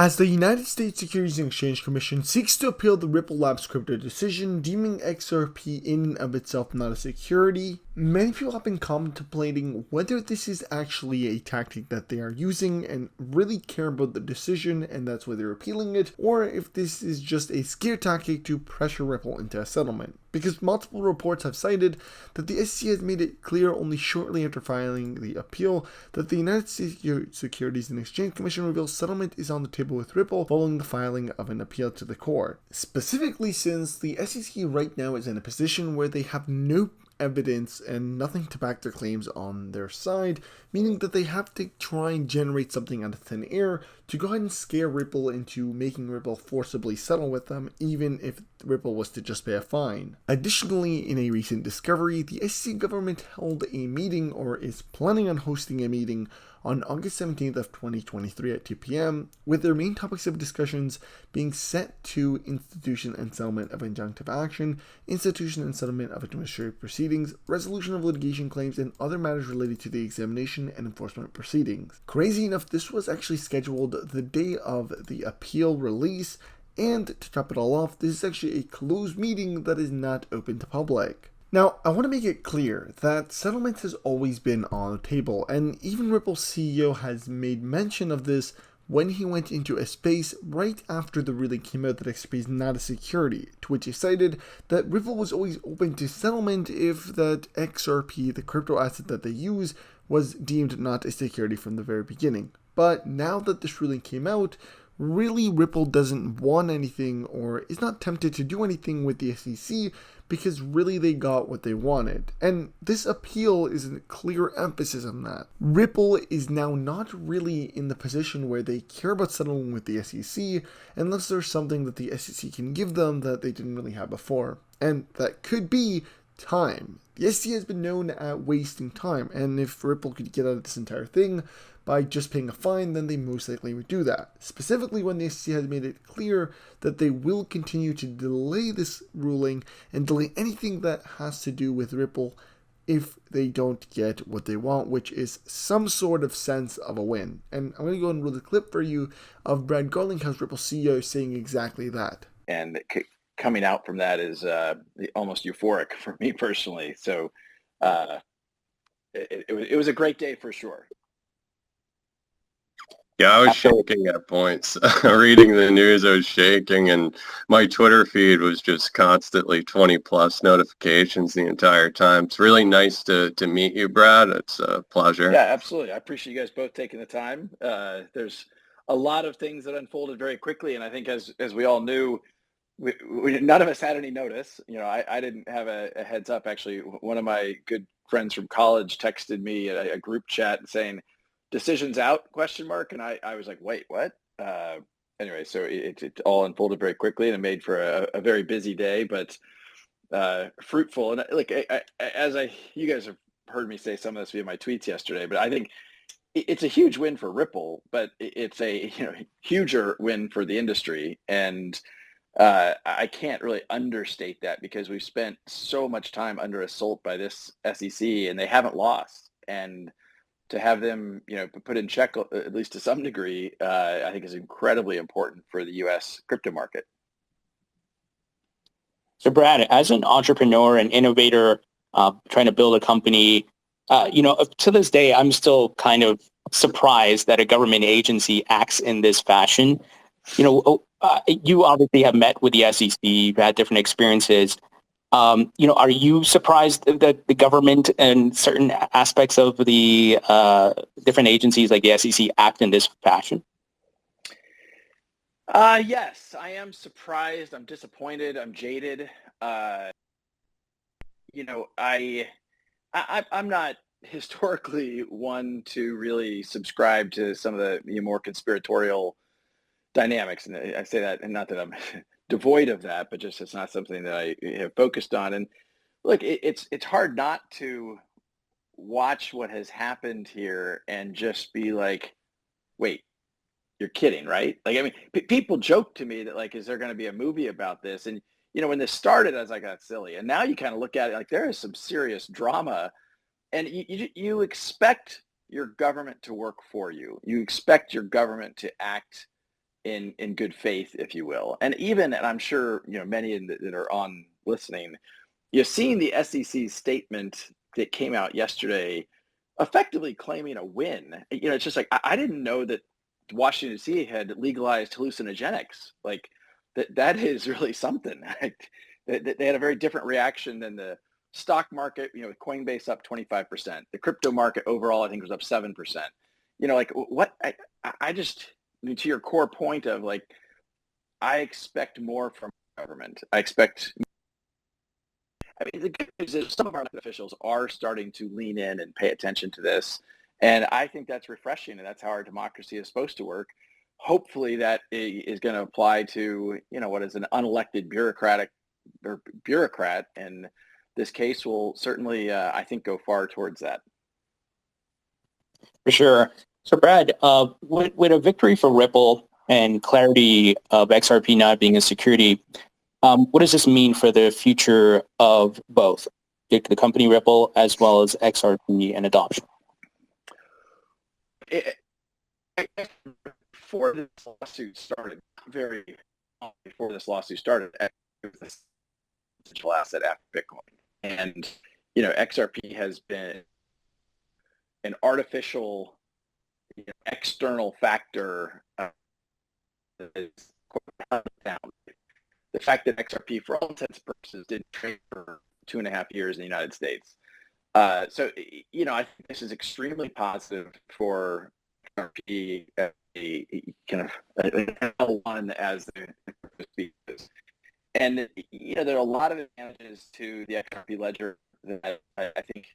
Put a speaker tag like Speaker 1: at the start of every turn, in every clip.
Speaker 1: As the United States Securities and Exchange Commission seeks to appeal the Ripple Labs crypto decision, deeming XRP in and of itself not a security, many people have been contemplating whether this is actually a tactic that they are using and really care about the decision and that's why they're appealing it, or if this is just a scare tactic to pressure Ripple into a settlement. Because multiple reports have cited that the SEC has made it clear only shortly after filing the appeal that the United States Securities and Exchange Commission reveals settlement is on the table with Ripple following the filing of an appeal to the court. Specifically since the SEC right now is in a position where they have no evidence and nothing to back their claims on their side, meaning that they have to try and generate something out of thin air to go ahead and scare Ripple into making Ripple forcibly settle with them, even if Ripple was to just pay a fine. Additionally, in a recent discovery, the SEC government held a meeting, or is planning on hosting a meeting, on August 17th of 2023 at 2 p.m., with their main topics of discussions being set to institution and settlement of injunctive action, institution and settlement of administrative proceedings, resolution of litigation claims, and other matters related to the examination and enforcement proceedings. Crazy enough, this was actually scheduled the day of the appeal release, and to top it all off, this is actually a closed meeting that is not open to public. Now, I want to make it clear that settlement has always been on the table, and even Ripple's CEO has made mention of this when he went into a space right after the ruling came out that XRP is not a security, to which he cited that Ripple was always open to settlement if that XRP, the crypto asset that they use, was deemed not a security from the very beginning. But now that this ruling came out, really Ripple doesn't want anything or is not tempted to do anything with the SEC because really they got what they wanted. And this appeal is a clear emphasis on that. Ripple is now not really in the position where they care about settling with the SEC unless there's something that the SEC can give them that they didn't really have before. And that could be time. The SEC has been known at wasting time, and if Ripple could get out of this entire thing by just paying a fine, then they most likely would do that. Specifically when the SEC has made it clear that they will continue to delay this ruling and delay anything that has to do with Ripple if they don't get what they want, which is some sort of sense of a win. And I'm going to go and roll the clip for you of Brad Garlinghouse, Ripple CEO, saying exactly that.
Speaker 2: And coming out from that is almost euphoric for me personally. So it was a great day for sure.
Speaker 3: Yeah, I was shaking at points. Reading the news, I was shaking, and my Twitter feed was just constantly 20 plus notifications the entire time. It's really nice to meet you, Brad. It's a pleasure.
Speaker 2: Yeah, absolutely. I appreciate you guys both taking the time. There's a lot of things that unfolded very quickly, and I think as we all knew, we none of us had any notice. You know, I didn't have a heads up. Actually, one of my good friends from college texted me a group chat saying, "Decisions out?" ? And I was like, wait, what? Anyway, so it all unfolded very quickly, and it made for a very busy day, but fruitful. And like you guys have heard me say some of this via my tweets yesterday, but I think it's a huge win for Ripple, but it's a huger win for the industry. And I can't really understate that because we've spent so much time under assault by this SEC, and they haven't lost. And to have them, put in check, at least to some degree, I think is incredibly important for the U.S. crypto market.
Speaker 4: So, Brad, as an entrepreneur and innovator trying to build a company, to this day, I'm still kind of surprised that a government agency acts in this fashion. You obviously have met with the SEC, you've had different experiences. Are you surprised that the government and certain aspects of the different agencies like the SEC act in this fashion?
Speaker 2: Yes, I am surprised. I'm disappointed. I'm jaded. I'm not historically one to really subscribe to some of the more conspiratorial dynamics, and I say that, and not that I'm devoid of that, but just it's not something that I have focused on. And look, it's hard not to watch what has happened here and just be like, wait, you're kidding, right? Like, I mean, people joke to me that, like, is there going to be a movie about this? And when this started, I was like, that's silly. And now you kind of look at it like there is some serious drama, and you expect your government to work for you. You expect your government to act in good faith, if you will. And even, and I'm sure many that are on listening, seeing the SEC statement that came out yesterday, effectively claiming a win. It's just like I didn't know that Washington D.C. had legalized hallucinogenics. Like that is really something. They had a very different reaction than the stock market. With Coinbase up 25%, the crypto market overall I think was up 7%. Like what I just, to your core point of like, I expect more from government. The good news is some of our elected officials are starting to lean in and pay attention to this. And I think that's refreshing, and that's how our democracy is supposed to work. Hopefully that is going to apply to, what is an unelected bureaucrat. And this case will certainly, I think, go far towards that.
Speaker 4: For sure. So, Brad, with a victory for Ripple and clarity of XRP not being a security, what does this mean for the future of both the company Ripple as well as XRP and adoption?
Speaker 2: Before this lawsuit started, it was a digital asset after Bitcoin. And, XRP has been an artificial external factor that is down. The fact that XRP, for all intents and purposes, didn't trade for 2.5 years in the United States. So, I think this is extremely positive for XRP, a kind of L1 as the species. And, there are a lot of advantages to the XRP ledger that I think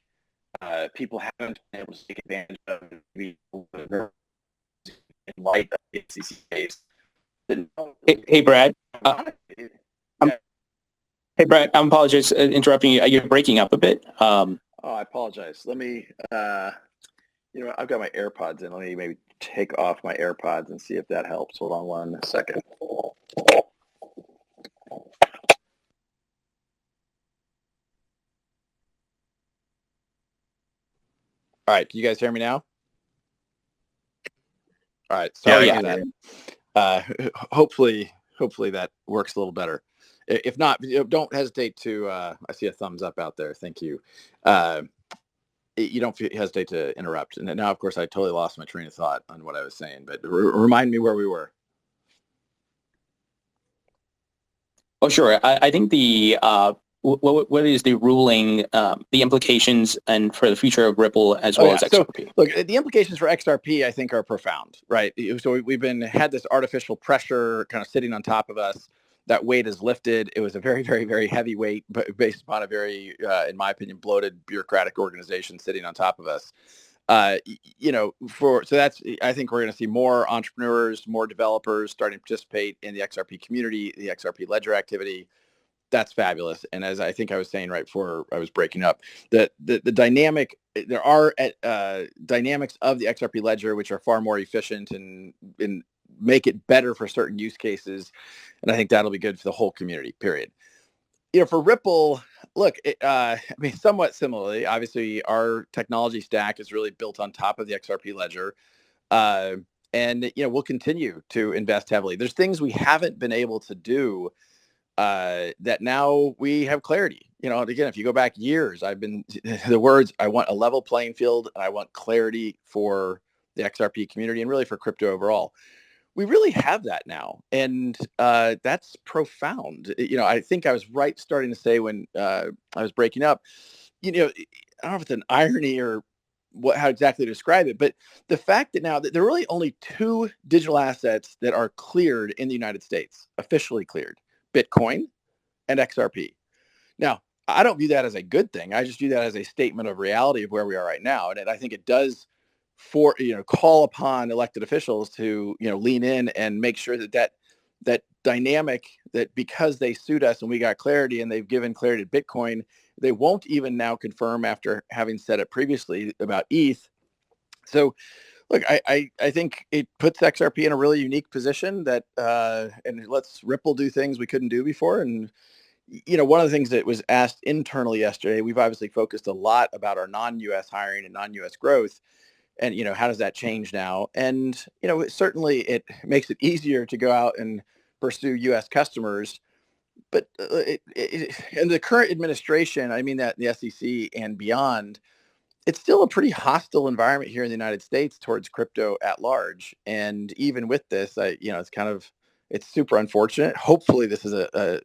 Speaker 2: people haven't been able to take advantage of in light of the SEC case.
Speaker 4: Hey, Brad. Hey, Brad, I apologize for interrupting you. You're breaking up a bit.
Speaker 2: I apologize. Let me, I've got my AirPods in. Let me maybe take off my AirPods and see if that helps. Hold on 1 second. All right, can you guys hear me now? All right, sorry for that. Hopefully that works a little better. If not, don't hesitate to. I see a thumbs up out there. Thank you. You don't hesitate to interrupt. And now, of course, I totally lost my train of thought on what I was saying. But remind me where we were.
Speaker 4: Oh, sure. I think the what is the ruling, the implications, and for the future of Ripple as well as XRP?
Speaker 2: So, look, the implications for XRP, I think, are profound, right? So we've had this artificial pressure kind of sitting on top of us. That weight is lifted. It was a very, very, very heavy weight, but based upon a very, in my opinion, bloated bureaucratic organization sitting on top of us. So that's, I think we're going to see more entrepreneurs, more developers starting to participate in the XRP community, the XRP ledger activity. That's fabulous. And as I think I was saying right before I was breaking up, the dynamic, there are dynamics of the XRP ledger which are far more efficient and make it better for certain use cases. And I think that'll be good for the whole community, period. For Ripple, look, somewhat similarly, obviously our technology stack is really built on top of the XRP ledger. And we'll continue to invest heavily. There's things we haven't been able to do that now we have clarity. Again, if you go back years, I've been the words, I want a level playing field and I want clarity for the XRP community and really for crypto overall. We really have that now. And that's profound. I think I was right starting to say when I was breaking up, I don't know if it's an irony or how exactly to describe it, but the fact that now that there are really only 2 digital assets that are cleared in the United States, officially cleared, Bitcoin and XRP. Now, I don't view that as a good thing. I just view that as a statement of reality of where we are right now. And I think it does call upon elected officials to, lean in and make sure that dynamic, that because they sued us and we got clarity and they've given clarity to Bitcoin, they won't even now confirm after having said it previously about ETH. So look, I think it puts XRP in a really unique position that and it lets Ripple do things we couldn't do before. And one of the things that was asked internally yesterday, we've obviously focused a lot about our non-US hiring and non-US growth. And, how does that change now? And, certainly it makes it easier to go out and pursue U.S. customers. But in the current administration, I mean that the SEC and beyond, it's still a pretty hostile environment here in the United States towards crypto at large. And even with this, it's super unfortunate. Hopefully this is a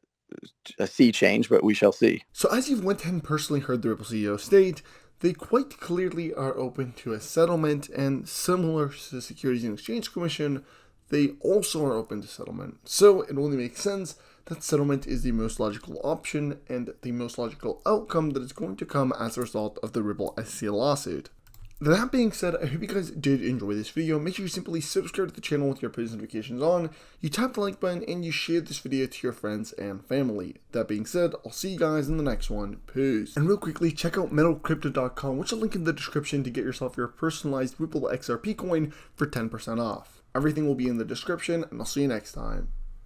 Speaker 2: sea change, but we shall see.
Speaker 1: So as you've went and personally heard the Ripple CEO state, they quite clearly are open to a settlement, and similar to the Securities and Exchange Commission, they also are open to settlement. So it only makes sense that settlement is the most logical option and the most logical outcome that is going to come as a result of the Ripple SEC lawsuit. That being said, I hope you guys did enjoy this video. Make sure you simply subscribe to the channel with your post notifications on, you tap the like button, and you share this video to your friends and family. That being said, I'll see you guys in the next one. Peace. And real quickly, check out metalcrypto.com, which I'll link in the description to get yourself your personalized Ripple XRP coin for 10% off. Everything will be in the description, and I'll see you next time.